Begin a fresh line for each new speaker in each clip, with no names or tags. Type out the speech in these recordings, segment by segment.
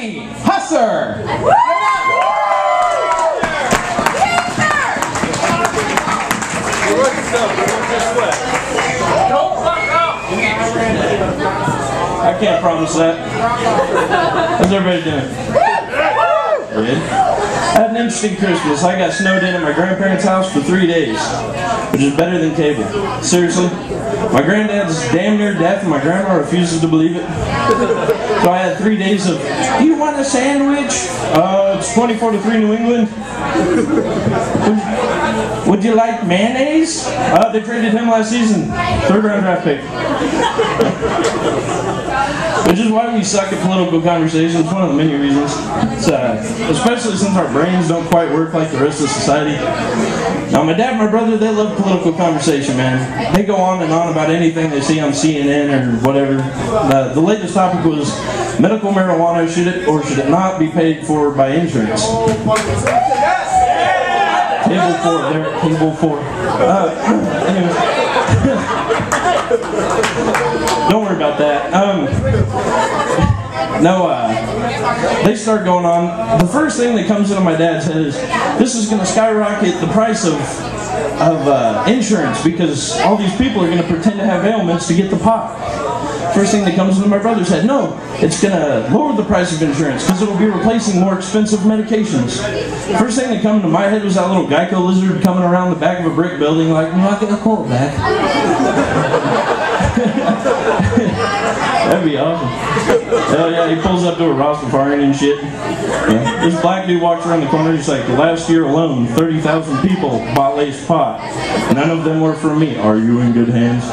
Jiminey Hueser. I can't promise that. How's everybody doing? Good. I had an interesting Christmas. I got snowed in at my grandparents' house for 3 days, which is better than cable. Seriously. My granddad's damn near deaf and my grandma refuses to believe it. So I had 3 days of, do you want a sandwich? It's 24-3 New England. Would you like mayonnaise? They traded him last season. 3rd round draft pick. Which is why we suck at political conversations, one of the many reasons. It's, especially since our brains don't quite work like the rest of society. Now my dad and my brother, they love political conversation, man. They go on and on about anything they see on CNN or whatever. The latest topic was medical marijuana, should it or should it not be paid for by insurance? Table 4, there, table 4. Anyway. Don't worry about that. They start going on. The first thing that comes into my dad's head is, this is going to skyrocket the price of insurance because all these people are going to pretend to have ailments to get the pot. First thing that comes into my brother's head, no, it's going to lower the price of insurance because it'll be replacing more expensive medications. First thing that came into my head was that little Geico lizard coming around the back of a brick building like, no, I can call it back. That'd be awesome. Hell yeah, he pulls up to a Rastafarian and shit. Yeah. This black dude walks around the corner, he's like, last year alone, 30,000 people bought laced pot. None of them were from me. Are you in good hands?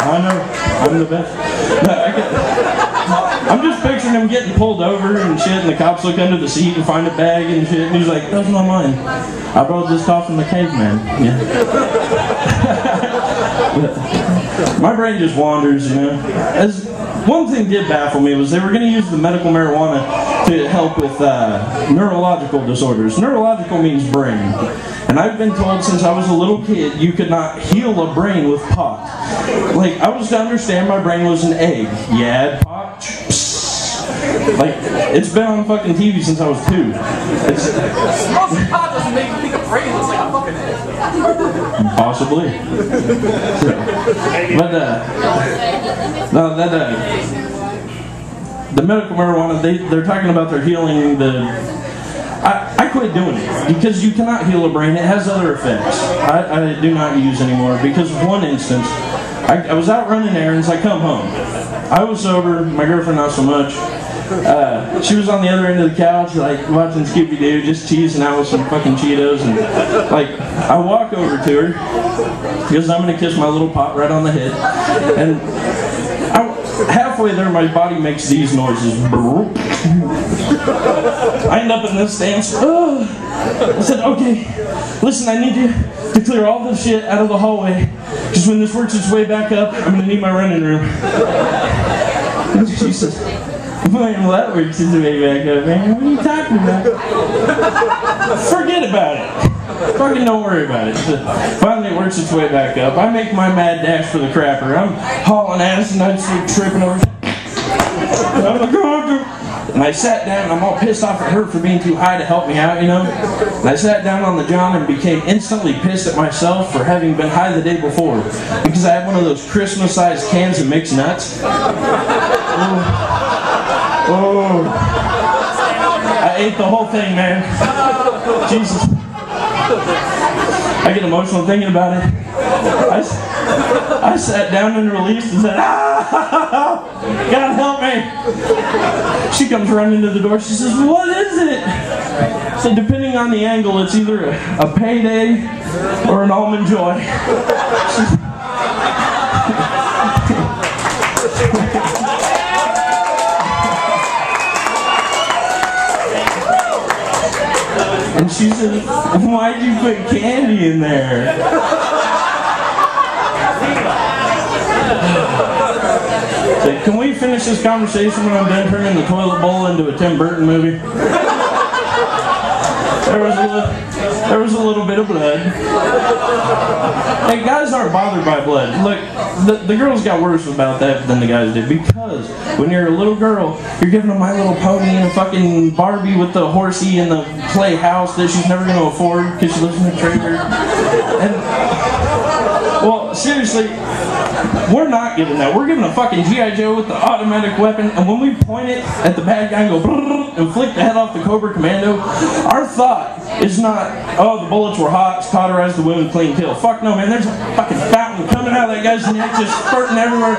I know, I'm the best. I'm just picturing him getting pulled over and shit, and the cops look under the seat and find a bag and shit, and he's like, that's not mine. I brought this off from the caveman. Yeah. My brain just wanders, you know. As one thing did baffle me was they were going to use the medical marijuana to help with neurological disorders. Neurological means brain. And I've been told since I was a little kid you could not heal a brain with pot. Like, I was to understand my brain was an egg. You add pot, like, it's been on fucking TV since I was 2.
Smoking pot doesn't make you think a brain looks like a fucking egg.
Possibly. But, no, the medical marijuana, they're talking about they're healing the... I quit doing it because you cannot heal a brain. It has other effects. I do not use anymore because of one instance. I was out running errands. I come home. I was sober. My girlfriend not so much. She was on the other end of the couch, like watching Scooby-Doo, just cheesing out with some fucking Cheetos, and like I walk over to her because I'm gonna kiss my little pot right on the head, and halfway there my body makes these noises. I end up in this stance. I said, okay, listen, I need you to clear all this shit out of the hallway because when this works its way back up, I'm gonna need my running room. And she says, well, that works its way back up, man. What are you talking about? Forget about it. Fucking don't worry about it. So finally it works its way back up. I make my mad dash for the crapper. I'm hauling ass and I'm tripping over. I'm like, and I sat down and I'm all pissed off at her for being too high to help me out, you know. And I sat down on the john and became instantly pissed at myself for having been high the day before. Because I had one of those Christmas-sized cans of mixed nuts. Oh. I ate the whole thing, man. Jesus. I get emotional thinking about it. I sat down and released and said, ah, God help me. She comes running to the door. She says, what is it? So depending on the angle, it's either a payday or an almond joy. And she said, why'd you put candy in there? So, can we finish this conversation when I'm done turning the toilet bowl into a Tim Burton movie? There was a There was a little bit of blood. Hey, guys aren't bothered by blood. Look, the girls got worse about that than the guys did, because when you're a little girl, you're giving a My Little Pony and a fucking Barbie with the horsey and the playhouse that she's never going to afford because she lives in a trailer. And, well, seriously, we're not giving that. We're giving a fucking G.I. Joe with the automatic weapon, and when we point it at the bad guy and go and flick the head off the Cobra Commando, our thought is not, oh, the bullets were hot, cauterize the wound, clean kill. Fuck no, man. There's a fucking fountain coming out of that guy's neck, just spurting everywhere.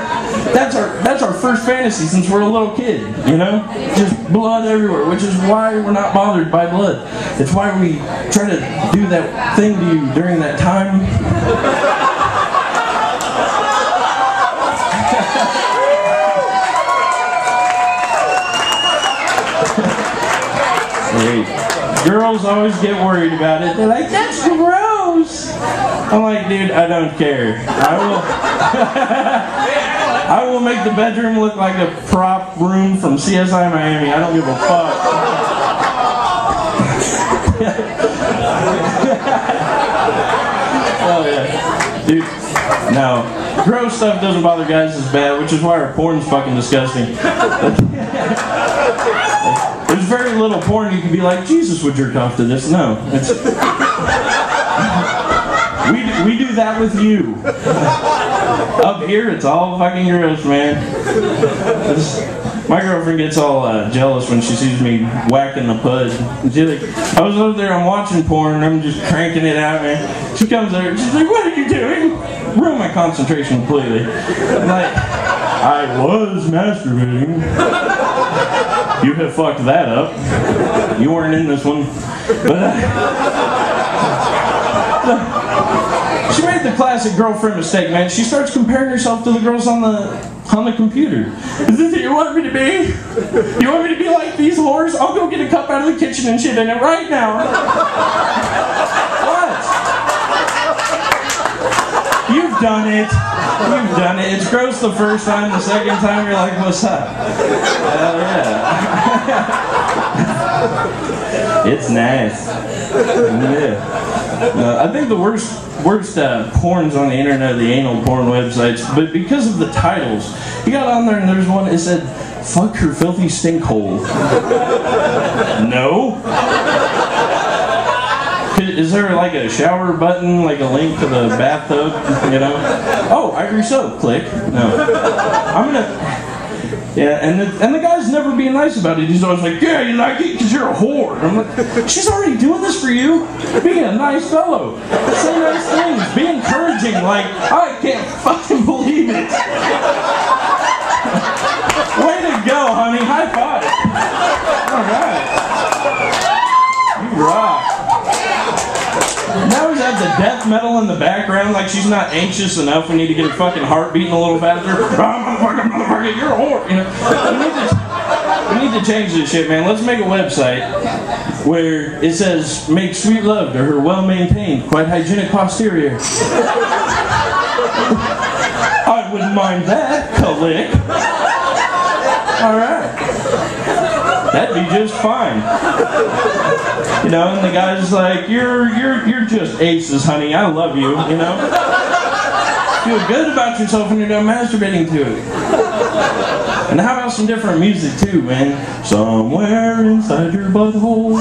That's our first fantasy since we're a little kid, you know? Just blood everywhere, which is why we're not bothered by blood. It's why we try to do that thing to you during that time. Girls always get worried about it. They're like, that's gross. I'm like, dude, I don't care. I will make the bedroom look like a prop room from CSI Miami. I don't give a fuck. Oh yeah. Dude, no. Gross stuff doesn't bother guys as bad, which is why our porn's fucking disgusting. There's very little porn you can be like, Jesus would jerk off to this. No. We do that with you. Up here, it's all fucking gross, man. My girlfriend gets all jealous when she sees me whacking the pud. She's like, I was over there, I'm watching porn, and I'm just cranking it out, man. She comes over, she's like, what are you doing? Ruined my concentration completely. I'm like, I was masturbating. You have fucked that up. You weren't in this one. But she made the classic girlfriend mistake, man. She starts comparing herself to the girls on the computer. Is this what you want me to be? You want me to be like these whores? I'll go get a cup out of the kitchen and shit in it right now. What? You've done it. You've done it. It's gross the first time. The second time, you're like, what's up? Hell yeah. It's nice. Yeah. I think the worst porns on the internet are the anal porn websites, but because of the titles, you got on there and there's one that said, fuck her filthy stink hole. No. Is there like a shower button, like a link to the bathtub, you know? Oh, ivory soap, click. No. I'm gonna... Yeah, and the guy's never being nice about it. He's always like, yeah, you like it because you're a whore. I'm like, she's already doing this for you. Being a nice fellow. Say nice things. Be encouraging. Like, I can't fucking believe it. Way to go, honey. High five. All right. You rock. Now we have the death metal in the background, like she's not anxious enough. We need to get her fucking heart beating a little faster. Motherfucker, you're a whore. You know, we need to change this shit, man. Let's make a website where it says, make sweet love to her well-maintained, quite hygienic posterior. I wouldn't mind that, click. Alright. That'd be just fine. You know, and the guy's like, you're just aces, honey. I love you, you know? Feel good about yourself when you're done masturbating to it. And how about some different music too, man? Somewhere inside your butthole.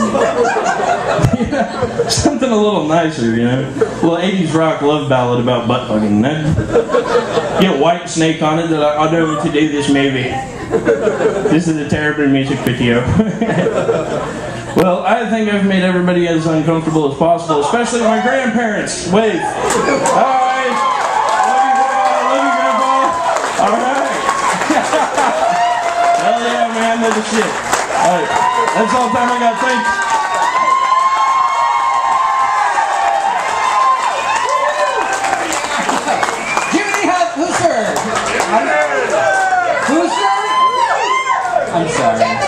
Yeah, something a little nicer, you know? A little 80s rock love ballad about butt fucking. Get White Snake on it. I'll know to do this maybe. This is a terrible music video. Well, I think I've made everybody as uncomfortable as possible, especially my grandparents. Wave. Hi. Love you, Grandpa. All right. Hell yeah, man. They're the shit. All right. That's all the time I got. Thanks.
Jiminey Hueser. I'm sorry.